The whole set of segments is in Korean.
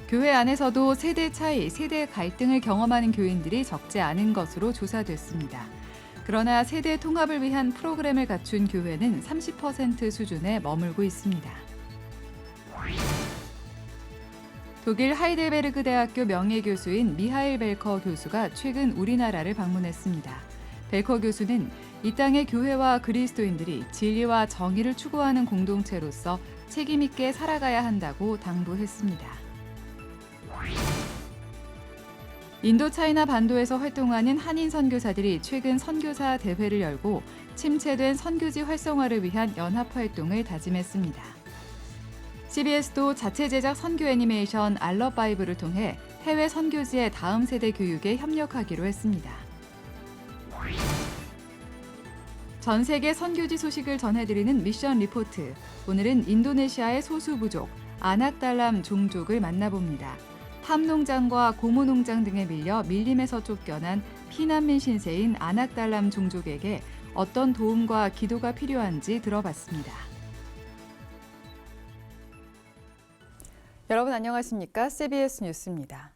교회 안에서도 세대 차이, 세대 갈등을 경험하는 교인들이 적지 않은 것으로 조사됐습니다. 그러나 세대 통합을 위한 프로그램을 갖춘 교회는 30% 수준에 머물고 있습니다. 독일 하이델베르그 대학교 명예교수인 미하일 벨커 교수가 최근 우리나라를 방문했습니다. 벨커 교수는 이 땅의 교회와 그리스도인들이 진리와 정의를 추구하는 공동체로서 책임 있게 살아가야 한다고 당부했습니다. 인도차이나 반도에서 활동하는 한인 선교사들이 최근 선교사 대회를 열고 침체된 선교지 활성화를 위한 연합활동을 다짐했습니다. CBS도 자체 제작 선교 애니메이션 알러바이브를 통해 해외 선교지의 다음 세대 교육에 협력하기로 했습니다. 전 세계 선교지 소식을 전해드리는 미션 리포트. 오늘은 인도네시아의 소수 부족, 아낙달람 종족을 만나봅니다. 팜농장과 고무농장 등에 밀려 밀림에서 쫓겨난 피난민 신세인 아낙달람 종족에게 어떤 도움과 기도가 필요한지 들어봤습니다. 여러분 안녕하십니까? CBS 뉴스입니다.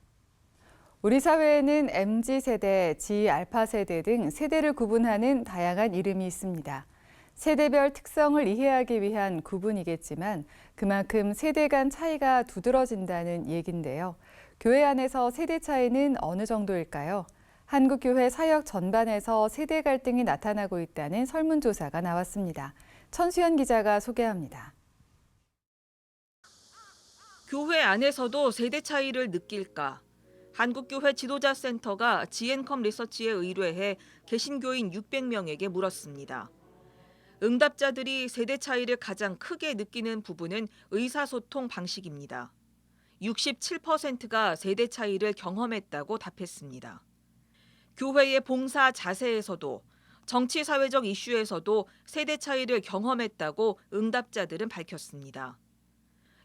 우리 사회에는 MZ세대, G알파세대 등 세대를 구분하는 다양한 이름이 있습니다. 세대별 특성을 이해하기 위한 구분이겠지만 그만큼 세대 간 차이가 두드러진다는 얘긴데요. 교회 안에서 세대 차이는 어느 정도일까요? 한국교회 사역 전반에서 세대 갈등이 나타나고 있다는 설문조사가 나왔습니다. 천수연 기자가 소개합니다. 교회 안에서도 세대 차이를 느낄까? 한국교회 지도자센터가 지앤컴 리서치에 의뢰해 개신교인 600명에게 물었습니다. 응답자들이 세대 차이를 가장 크게 느끼는 부분은 의사소통 방식입니다. 67%가 세대 차이를 경험했다고 답했습니다. 교회의 봉사 자세에서도 정치 사회적 이슈에서도 세대 차이를 경험했다고 응답자들은 밝혔습니다.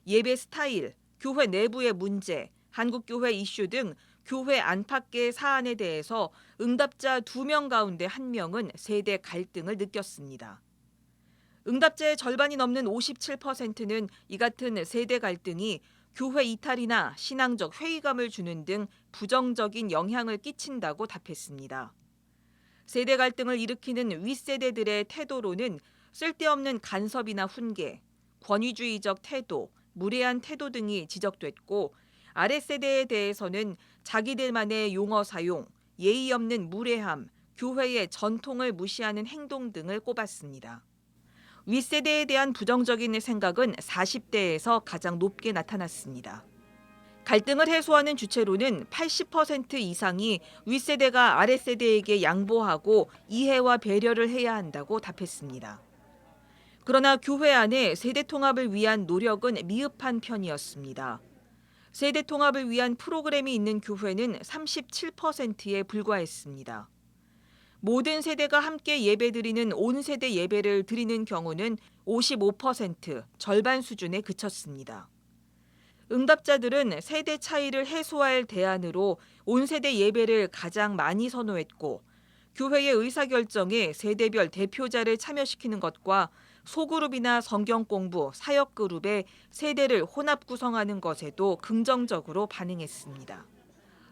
예배 스타일, 교회 내부의 문제, 한국교회 이슈 등 교회 안팎의 사안에 대해서 응답자 2명 가운데 1명은 세대 갈등을 느꼈습니다. 응답자의 절반이 넘는 57%는 이 같은 세대 갈등이 교회 이탈이나 신앙적 회의감을 주는 등 부정적인 영향을 끼친다고 답했습니다. 세대 갈등을 일으키는 윗세대들의 태도로는 쓸데없는 간섭이나 훈계, 권위주의적 태도, 무례한 태도 등이 지적됐고 아랫세대에 대해서는 자기들만의 용어 사용, 예의 없는 무례함, 교회의 전통을 무시하는 행동 등을 꼽았습니다. 윗세대에 대한 부정적인 생각은 40대에서 가장 높게 나타났습니다. 갈등을 해소하는 주체로는 80% 이상이 윗세대가 아랫세대에게 양보하고 이해와 배려를 해야 한다고 답했습니다. 그러나 교회 안에 세대 통합을 위한 노력은 미흡한 편이었습니다. 세대 통합을 위한 프로그램이 있는 교회는 37%에 불과했습니다. 모든 세대가 함께 예배드리는 온세대 예배를 드리는 경우는 55%, 절반 수준에 그쳤습니다. 응답자들은 세대 차이를 해소할 대안으로 온세대 예배를 가장 많이 선호했고 교회의 의사결정에 세대별 대표자를 참여시키는 것과 소그룹이나 성경 공부, 사역 그룹의 세대를 혼합 구성하는 것에도 긍정적으로 반응했습니다.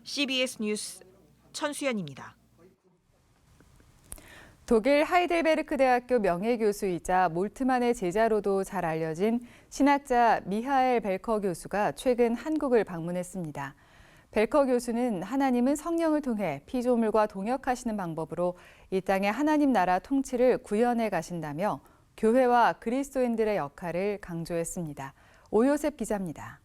CBS 뉴스 천수연입니다. 독일 하이델베르크 대학교 명예교수이자 몰트만의 제자로도 잘 알려진 신학자 미하엘 벨커 교수가 최근 한국을 방문했습니다. 벨커 교수는 하나님은 성령을 통해 피조물과 동역하시는 방법으로 이 땅의 하나님 나라 통치를 구현해 가신다며 교회와 그리스도인들의 역할을 강조했습니다. 오요셉 기자입니다.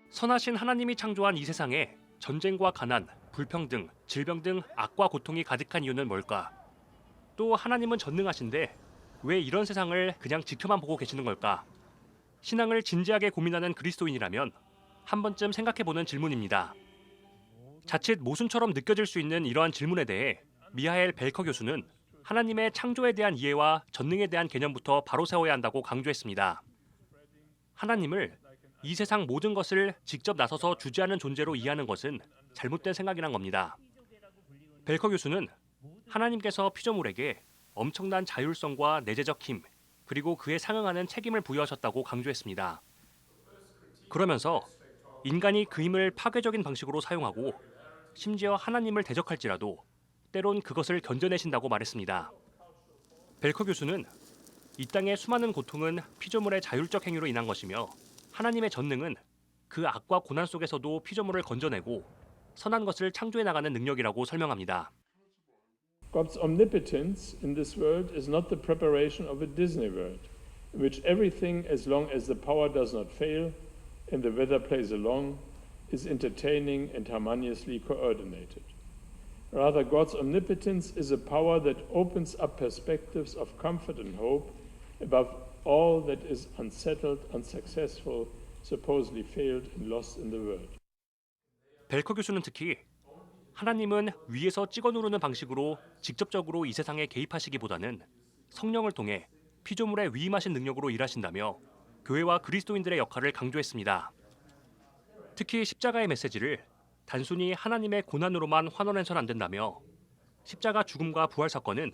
선하신 하나님이 창조한 이 세상에 전쟁과 가난, 불평등, 질병 등 악과 고통이 가득한 이유는 뭘까? 또 하나님은 전능하신데 왜 이런 세상을 그냥 지켜만 보고 계시는 걸까? 신앙을 진지하게 고민하는 그리스도인이라면 한 번쯤 생각해보는 질문입니다. 자칫 모순처럼 느껴질 수 있는 이러한 질문에 대해 미하엘 벨커 교수는 하나님의 창조에 대한 이해와 전능에 대한 개념부터 바로 세워야 한다고 강조했습니다. 하나님을 이 세상 모든 것을 직접 나서서 주재하는 존재로 이해하는 것은 잘못된 생각이란 겁니다. 벨커 교수는 하나님께서 피조물에게 엄청난 자율성과 내재적 힘, 그리고 그에 상응하는 책임을 부여하셨다고 강조했습니다. 그러면서 인간이 그 힘을 파괴적인 방식으로 사용하고 심지어 하나님을 대적할지라도 때론 그것을 견뎌내신다고 말했습니다. 벨커 교수는 이 땅의 수많은 고통은 피조물의 자율적 행위로 인한 것이며 하나님의 전능은 그 악과 고난 속에서도 피조물을 건져내고 선한 것을 창조해 나가는 능력이라고 설명합니다. God's omnipotence in this world is not the preparation of a Disney world, in which everything, as long as the power does not fail and the weather plays along, is entertaining and harmoniously coordinated. Rather, God's omnipotence is a power that opens up perspectives of comfort and hope above all that is unsettled, unsuccessful, supposedly failed and lost in the world. 벨커 교수는 특히 하나님은 위에서 찍어 누르는 방식으로 직접적으로 이 세상에 개입하시기보다는 성령을 통해 피조물에 위임하신 능력으로 일하신다며 교회와 그리스도인들의 역할을 강조했습니다. 특히 십자가의 메시지를 단순히 하나님의 고난으로만 환원해서는 안 된다며 십자가 죽음과 부활 사건은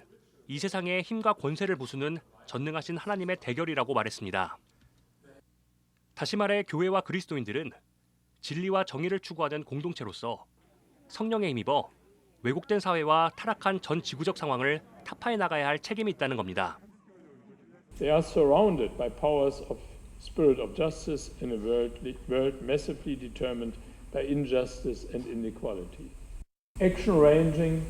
이 세상의 힘과 권세를 부수는 전능하신 하나님의 대결이라고 말했습니다. 다시 말해 교회와 그리스도인들은 진리와 정의를 추구하는 공동체로서 성령에 힘입어 왜곡된 사회와 타락한 전 지구적 상황을 타파해 나가야 할 책임이 있다는 겁니다. They are surrounded by powers of spirit of justice in a world massively determined by injustice and inequality. Action ranging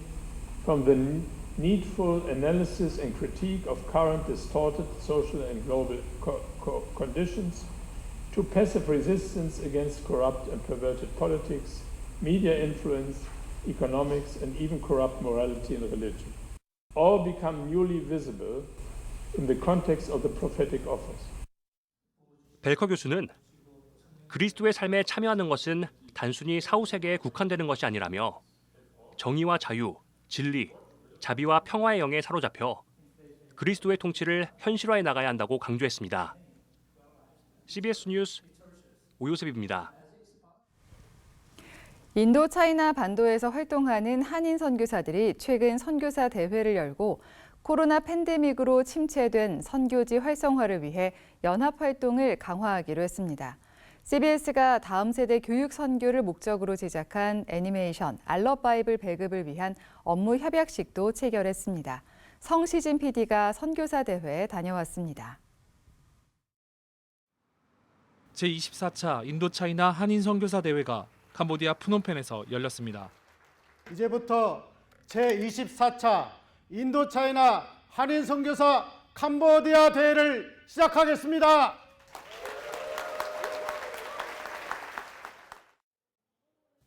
from the needful analysis and critique of current distorted social and global conditions to passive resistance against corrupt and perverted politics, media influence, economics, and even corrupt morality and religion. All become newly visible in the context of the prophetic office. 벨커 교수는 그리스도의 삶에 참여하는 것은 단순히 사후세계에 국한되는 것이 아니라며 정의와 자유, 진리, 자비와 평화의 영에 사로잡혀 그리스도의 통치를 현실화해 나가야 한다고 강조했습니다. CBS 뉴스 오요셉입니다. 인도 차이나 반도에서 활동하는 한인 선교사들이 최근 선교사 대회를 열고 코로나 팬데믹으로 침체된 선교지 활성화를 위해 연합 활동을 강화하기로 했습니다. CBS가 다음 세대 교육 선교를 목적으로 제작한 애니메이션 알럿 바이블 배급을 위한 업무 협약식도 체결했습니다. 성시진 PD가 선교사 대회에 다녀왔습니다. 제24차 인도차이나 한인 선교사 대회가 캄보디아 프놈펜에서 열렸습니다. 이제부터 제24차 인도차이나 한인 선교사 캄보디아 대회를 시작하겠습니다.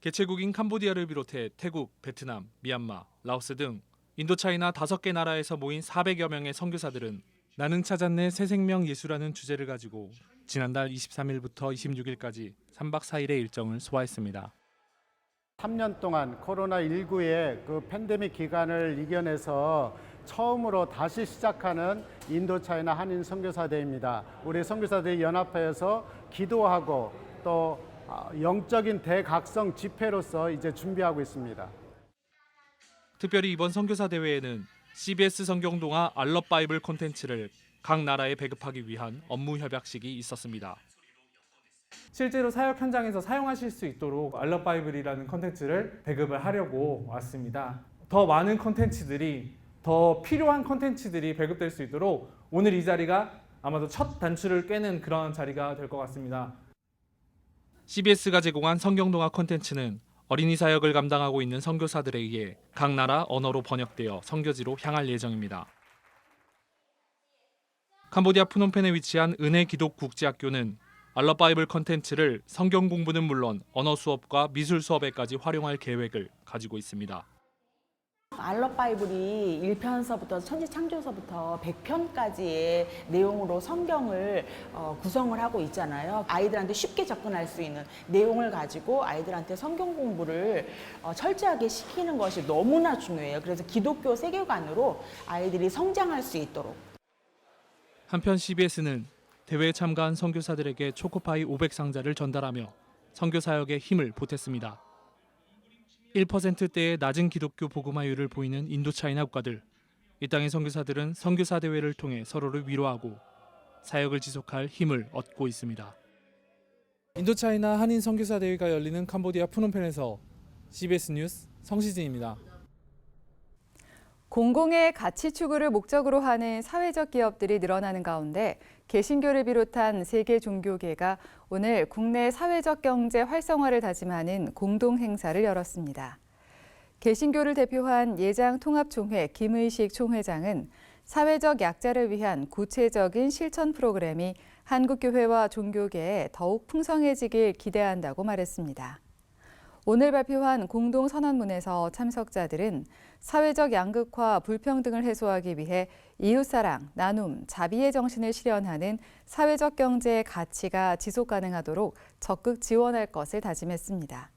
개최국인 캄보디아를 비롯해 태국, 베트남, 미얀마, 라오스 등 인도차이나 5개 나라에서 모인 400여 명의 선교사들은 나는 찾았네 새 생명 예수라는 주제를 가지고 지난달 23일부터 26일까지 3박 4일의 일정을 소화했습니다. 3년 동안 코로나19의 그 팬데믹 기간을 이겨내서 처음으로 다시 시작하는 인도차이나 한인 선교사 대회입니다. 우리 선교사들이 연합하여서 기도하고 또 영적인 대각성 집회로서 이제 준비하고 있습니다. 특별히 이번 선교사 대회에는 CBS 성경동화 알럿 바이블 콘텐츠를 각 나라에 배급하기 위한 업무 협약식이 있었습니다. 실제로 사역 현장에서 사용하실 수 있도록 알럿 바이블이라는 콘텐츠를 배급을 하려고 왔습니다. 더 많은 콘텐츠들이 더 필요한 콘텐츠들이 배급될 수 있도록 오늘 이 자리가 아마도 첫 단추를 꿰는 그런 자리가 될 것 같습니다. CBS가 제공한 성경동화 콘텐츠는 어린이 사역을 감당하고 있는 선교사들에 의해 각 나라 언어로 번역되어 선교지로 향할 예정입니다. 캄보디아 프놈펜에 위치한 은혜 기독 국제학교는 알럿 바이블 콘텐츠를 성경 공부는 물론 언어 수업과 미술 수업에까지 활용할 계획을 가지고 있습니다. 알럿 바이블이 1편서부터 천지창조서부터 100편까지의 내용으로 성경을 구성을 하고 있잖아요. 아이들한테 쉽게 접근할 수 있는 내용을 가지고 아이들한테 성경 공부를 철저하게 시키는 것이 너무나 중요해요. 그래서 기독교 세계관으로 아이들이 성장할 수 있도록. 한편 CBS는 대회에 참가한 선교사들에게 초코파이 500상자를 전달하며 선교 사역에 힘을 보탰습니다. 1%대의 낮은 기독교 복음화율을 보이는 인도차이나 국가들. 이 땅의 선교사들은 선교사 대회를 통해 서로를 위로하고 사역을 지속할 힘을 얻고 있습니다. 인도차이나 한인 선교사 대회가 열리는 캄보디아 프놈펜에서 CBS 뉴스 성시진입니다. 공공의 가치 추구를 목적으로 하는 사회적 기업들이 늘어나는 가운데 개신교를 비롯한 세계 종교계가 오늘 국내 사회적 경제 활성화를 다짐하는 공동 행사를 열었습니다. 개신교를 대표한 예장통합총회 김의식 총회장은 사회적 약자를 위한 구체적인 실천 프로그램이 한국교회와 종교계에 더욱 풍성해지길 기대한다고 말했습니다. 오늘 발표한 공동선언문에서 참석자들은 사회적 양극화, 불평등을 해소하기 위해 이웃사랑, 나눔, 자비의 정신을 실현하는 사회적 경제의 가치가 지속 가능하도록 적극 지원할 것을 다짐했습니다.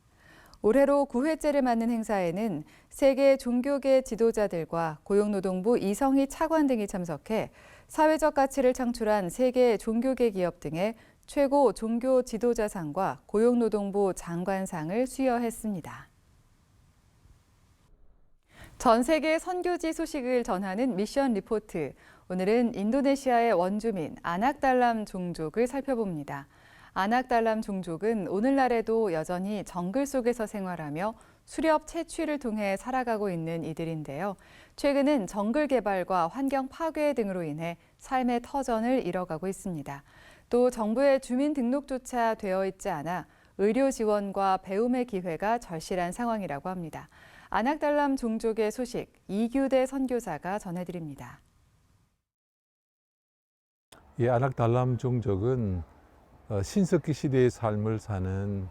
올해로 9회째를 맞는 행사에는 세계 종교계 지도자들과 고용노동부 이성희 차관 등이 참석해 사회적 가치를 창출한 세계 종교계 기업 등의 최고 종교 지도자상과 고용노동부 장관상을 수여했습니다. 전 세계 선교지 소식을 전하는 미션 리포트. 오늘은 인도네시아의 원주민 아낙달람 종족을 살펴봅니다. 아낙달람 종족은 오늘날에도 여전히 정글 속에서 생활하며 수렵 채취를 통해 살아가고 있는 이들인데요. 최근은 정글 개발과 환경 파괴 등으로 인해 삶의 터전을 잃어가고 있습니다. 또 정부의 주민등록조차 되어 있지 않아 의료 지원과 배움의 기회가 절실한 상황이라고 합니다. 아낙달람 종족의 소식 이규대 선교사가 전해드립니다. 이 아낙달람 종족은 신석기 시대의 삶을 사는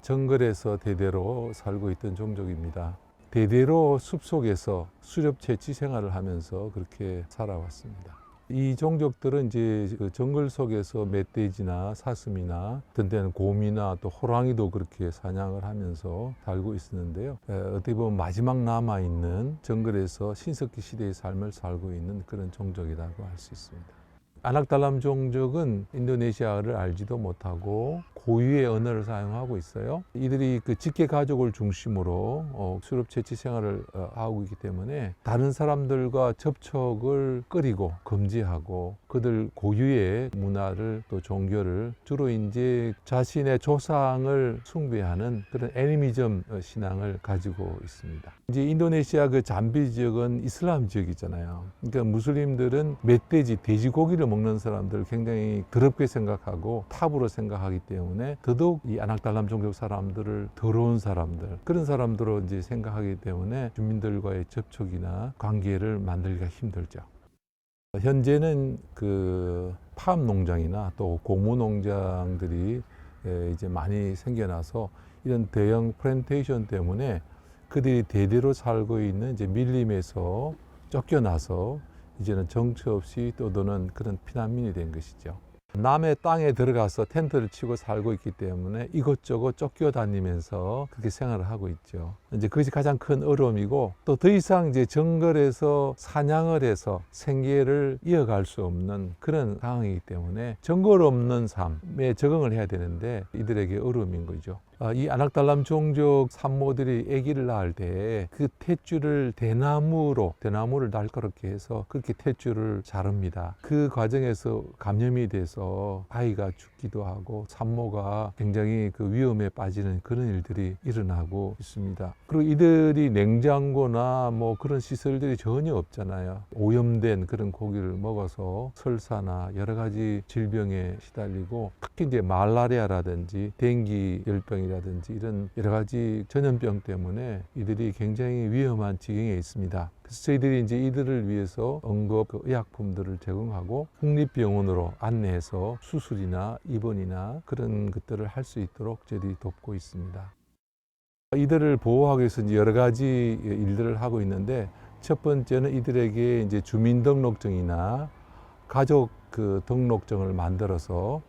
정글에서 대대로 살고 있던 종족입니다. 대대로 숲속에서 수렵 채취 생활을 하면서 그렇게 살아왔습니다. 이 종족들은 이제 그 정글 속에서 멧돼지나 사슴이나 어떤 때는 곰이나 또 호랑이도 그렇게 사냥을 하면서 살고 있었는데요. 어떻게 보면 마지막 남아있는 정글에서 신석기 시대의 삶을 살고 있는 그런 종족이라고 할 수 있습니다. 아낙달람 종족은 인도네시아어를 알지도 못하고 고유의 언어를 사용하고 있어요. 이들이 그 직계 가족을 중심으로 수렵 채취 생활을 하고 있기 때문에 다른 사람들과 접촉을 꺼리고 금지하고 그들 고유의 문화를 또 종교를 주로 이제 자신의 조상을 숭배하는 그런 애니미즘 신앙을 가지고 있습니다. 이제 인도네시아 그 잠비 지역은 이슬람 지역이잖아요. 그러니까 무슬림들은 멧돼지, 돼지고기를 먹는 사람들을 굉장히 더럽게 생각하고 탑으로 생각하기 때문에 더더욱 이 아낙달람 종족 사람들을 더러운 사람들, 그런 사람들로 이제 생각하기 때문에 주민들과의 접촉이나 관계를 만들기가 힘들죠. 현재는 그 파암 농장이나 또 고무 농장들이 이제 많이 생겨나서 이런 대형 플랜테이션 때문에 그들이 대대로 살고 있는 이제 밀림에서 쫓겨나서 이제는 정처 없이 떠도는 그런 피난민이 된 것이죠. 남의 땅에 들어가서 텐트를 치고 살고 있기 때문에 이것저것 쫓겨다니면서 그렇게 생활을 하고 있죠. 이제 그것이 가장 큰 어려움이고 또 더 이상 이제 정글에서 사냥을 해서 생계를 이어갈 수 없는 그런 상황이기 때문에 정글 없는 삶에 적응을 해야 되는데 이들에게 어려움인 거죠. 이 아낙달람 종족 산모들이 아기를 낳을 때 그 탯줄을 대나무를 날카롭게 해서 그렇게 탯줄을 자릅니다. 그 과정에서 감염이 돼서 아이가 죽기도 하고 산모가 굉장히 그 위험에 빠지는 그런 일들이 일어나고 있습니다. 그리고 이들이 냉장고나 뭐 그런 시설들이 전혀 없잖아요. 오염된 그런 고기를 먹어서 설사나 여러 가지 질병에 시달리고 특히 이제 말라리아라든지 댕기 열병이라든지 이런 여러 가지 전염병 때문에 이들이 굉장히 위험한 지경에 있습니다. 그래서 저희들이 이제 이들을 위해서 응급 의약품들을 제공하고 국립병원으로 안내해서 수술이나 입원이나 그런 것들을 할 수 있도록 저희들이 돕고 있습니다. 이들을 보호하기 위해서 이제 여러 가지 일들을 하고 있는데 첫 번째는 이들에게 이제 주민등록증이나 가족 그 등록증을 만들어서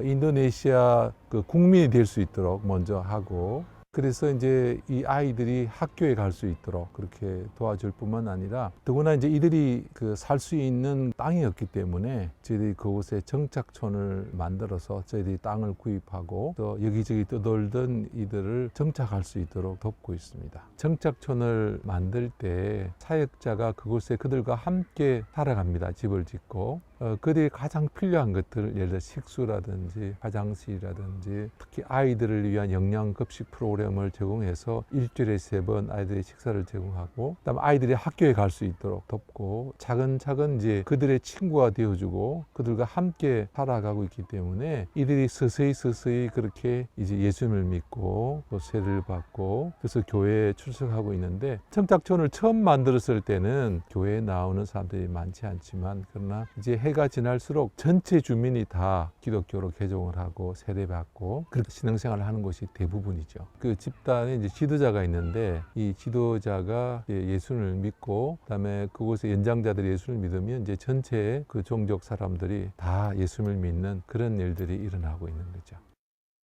인도네시아 그 국민이 될 수 있도록 먼저 하고 그래서 이제 이 아이들이 학교에 갈 수 있도록 그렇게 도와줄 뿐만 아니라 더구나 이제 이들이 그 살 수 있는 땅이 없기 때문에 저희들이 그곳에 정착촌을 만들어서 저희들이 땅을 구입하고 또 여기저기 떠돌던 이들을 정착할 수 있도록 돕고 있습니다. 정착촌을 만들 때 사역자가 그곳에 그들과 함께 살아갑니다. 집을 짓고 그들이 가장 필요한 것들, 예를 들어 식수라든지 화장실이라든지 특히 아이들을 위한 영양급식 프로그램을 제공해서 일주일에 3번 아이들의 식사를 제공하고, 그다음 아이들이 학교에 갈 수 있도록 돕고, 차근차근 이제 그들의 친구가 되어주고 그들과 함께 살아가고 있기 때문에 이들이 서서히 그렇게 이제 예수님을 믿고 또 세례를 받고, 그래서 교회에 출석하고 있는데, 청탁촌을 처음 만들었을 때는 교회에 나오는 사람들이 많지 않지만, 그러나 이제 해가 지날수록 전체 주민이 다 기독교로 개종을 하고 세례받고 그렇게 신앙생활을 하는 것이 대부분이죠. 그 집단에 이제 지도자가 있는데, 이 지도자가 예수를 믿고 그다음에 그곳의 연장자들이 예수를 믿으면 이제 전체 그 종족 사람들이 다 예수를 믿는 그런 일들이 일어나고 있는 거죠.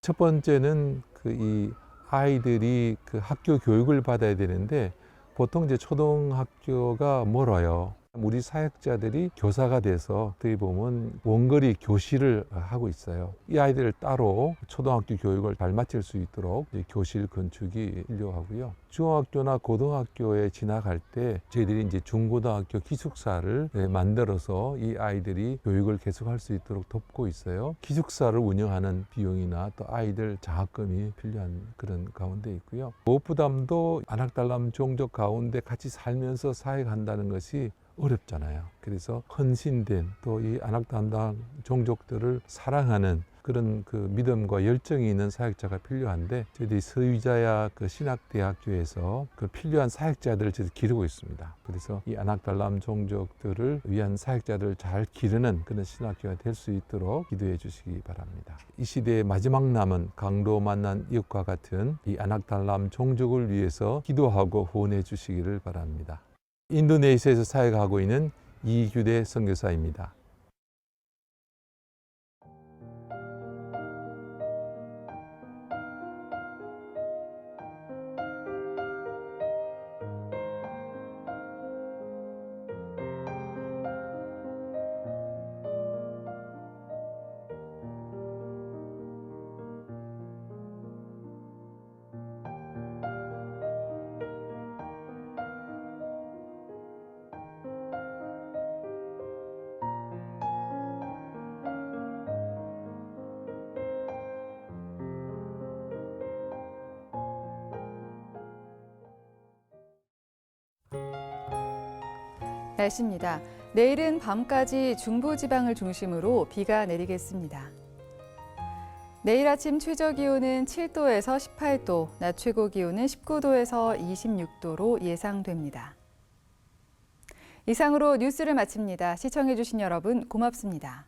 첫 번째는 이 아이들이 그 학교 교육을 받아야 되는데, 보통 이제 초등학교가 멀어요. 우리 사역자들이 교사가 돼서 어떻게 보면 원거리 교실을 하고 있어요. 이 아이들을 따로 초등학교 교육을 잘 마칠 수 있도록 교실 건축이 필요하고요. 중학교나 고등학교에 지나갈 때 저희들이 이제 중고등학교 기숙사를 만들어서 이 아이들이 교육을 계속할 수 있도록 돕고 있어요. 기숙사를 운영하는 비용이나 또 아이들 장학금이 필요한 그런 가운데 있고요. 무엇보다도 안악달람 종족 가운데 같이 살면서 사역한다는 것이 어렵잖아요. 그래서 헌신된 또 이 안악달람 종족들을 사랑하는 그런 그 믿음과 열정이 있는 사역자가 필요한데, 저희들이 서유자야 그 신학대학교에서 그 필요한 사역자들을 저희들이 기르고 있습니다. 그래서 이 안악달람 종족들을 위한 사역자들을 잘 기르는 그런 신학교가 될 수 있도록 기도해 주시기 바랍니다. 이 시대의 마지막 남은 강도 만난 이웃과 같은 이 안악달람 종족을 위해서 기도하고 후원해 주시기를 바랍니다. 인도네시아에서 사역하고 있는 이규대 선교사입니다. 날씨입니다. 내일은 밤까지 중부지방을 중심으로 비가 내리겠습니다. 내일 아침 최저 기온은 7도에서 18도, 낮 최고 기온은 19도에서 26도로 예상됩니다. 이상으로 뉴스를 마칩니다. 시청해주신 여러분 고맙습니다.